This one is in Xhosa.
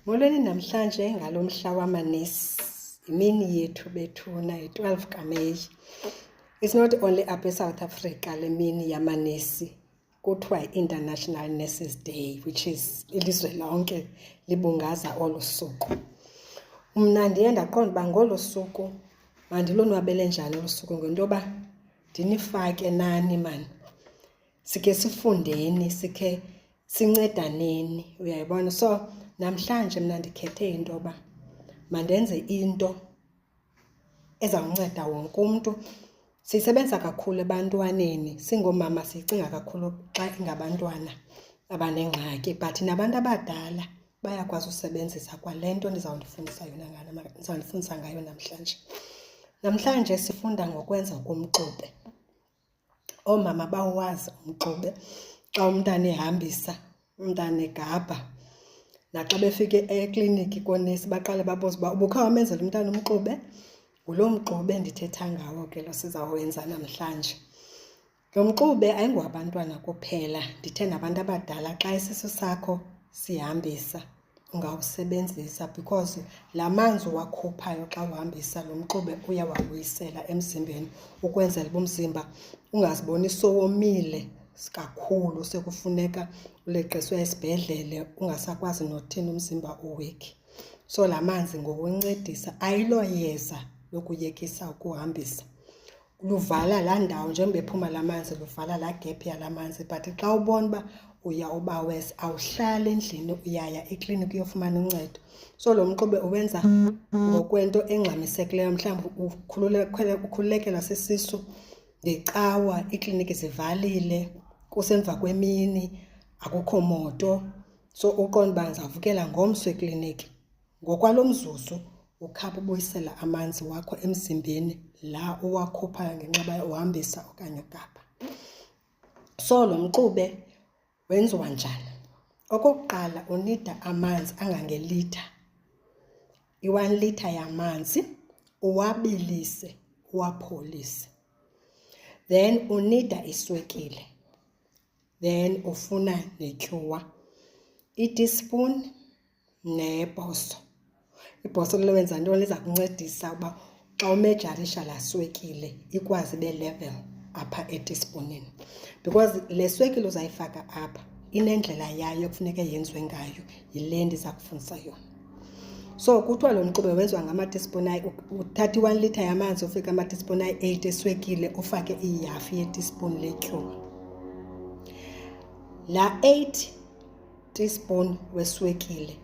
Molweni namhlanje ngalo mhla wamanesi, imini yethu bethuna yi-12 kaMeyi. It's not only up eSouth Africa le mini yamanesi, kuthiwa yi-International Nurses Day, which is ilizwe lonke libungaza olu suku. Mna ndiye ndaqonda uba ngolu suku mandilonwabele njani olu suku ngento yoba ndinifake nani mani. Sikhe sifundeni, sikhe sincedaneni, uyayibona. So namhlanje mna ndikhethe into yoba mandenze into ezawunceda wonke umntu. Sisebenza kakhulu ebantwaneni, singoomama siyicinga kakhulu xa ingabantwana abanengxaki, but nabantu abadala bayakwazi usebenzisa kwale nto ndizawundifundisa ngayo namhlanje. Namhlanje sifunda ngokwenza komxube. Oomama bawazi umxube. Xa umntana ehambisa, umntana egabha, naxa befike ekliniki koonesi baqale babuze uba ubukhe wamenzela umntana umxube. Ngulo mxube ndithetha ngawo ke lo sizawenza namhlanje. Lo mxube ayingowabantwana kuphela, ndithe nabantu abadala xa isisu sakho sihambisa ungawusebenzisa, because la manzi uwakhuphayo xa uhambisa lo mxube uyawabuyisela emzimbeni ukwenzela uba umzimba ungaziboni sowomile kakhulu, sekufuneka uleqiswe esibhedlele ungasakwazi nothini, umzimba uwekhi. So la manzi ngokuncedisa, ayiloyeza lokuyekisa ukuhambisa. Luvala laa ndawo njengoba ephuma la manzi, luvala laa gap yala manzi. But xa ubona uba uya uba wesi, awuhlali endlini, uyaya ekliniki uyofumana uncedo. So lo mxube uwenza ngokwento engxamisekileyo, mhlawumbi ukhululekelwa sisisu ngecawa, iikliniki zivalile, kusemva kwemini, akukho moto. So uqonda uba ndizawuvukela ngomso ekliniki. Ngokwalo mzuzu ukhapha ubuyisela amanzi wakho emzimbeni, la uwakhuphayo ngenxa uhambisa okanye ugabha. So lo mxube wenziwa njani? Okokuqala unida amanzi angangelitha, i-1 litre yamanzi, uwabilise, uwapholise. Then unida iswekile, then ufuna netyuwa, i-teaspoon nebhoso. Ibhoso liwenza ntoni? Liza kuncedisa uba xa umejarisha la swekile ikwazi ibe level apha eteaspoonini, because le swekile uzayifaka apha inendlela yayo ekufuneka yenziwe ngayo, yile ndiza kufundisa yona. So kuthiwa lo mxube wenziwa ngama-teaspoon, uthatha i-1 litre yamanzi ufike ama-teaspoon 8 eswekile, ufake ihafu ye-teaspoon letyuwa. La 8 teaspoon weswekile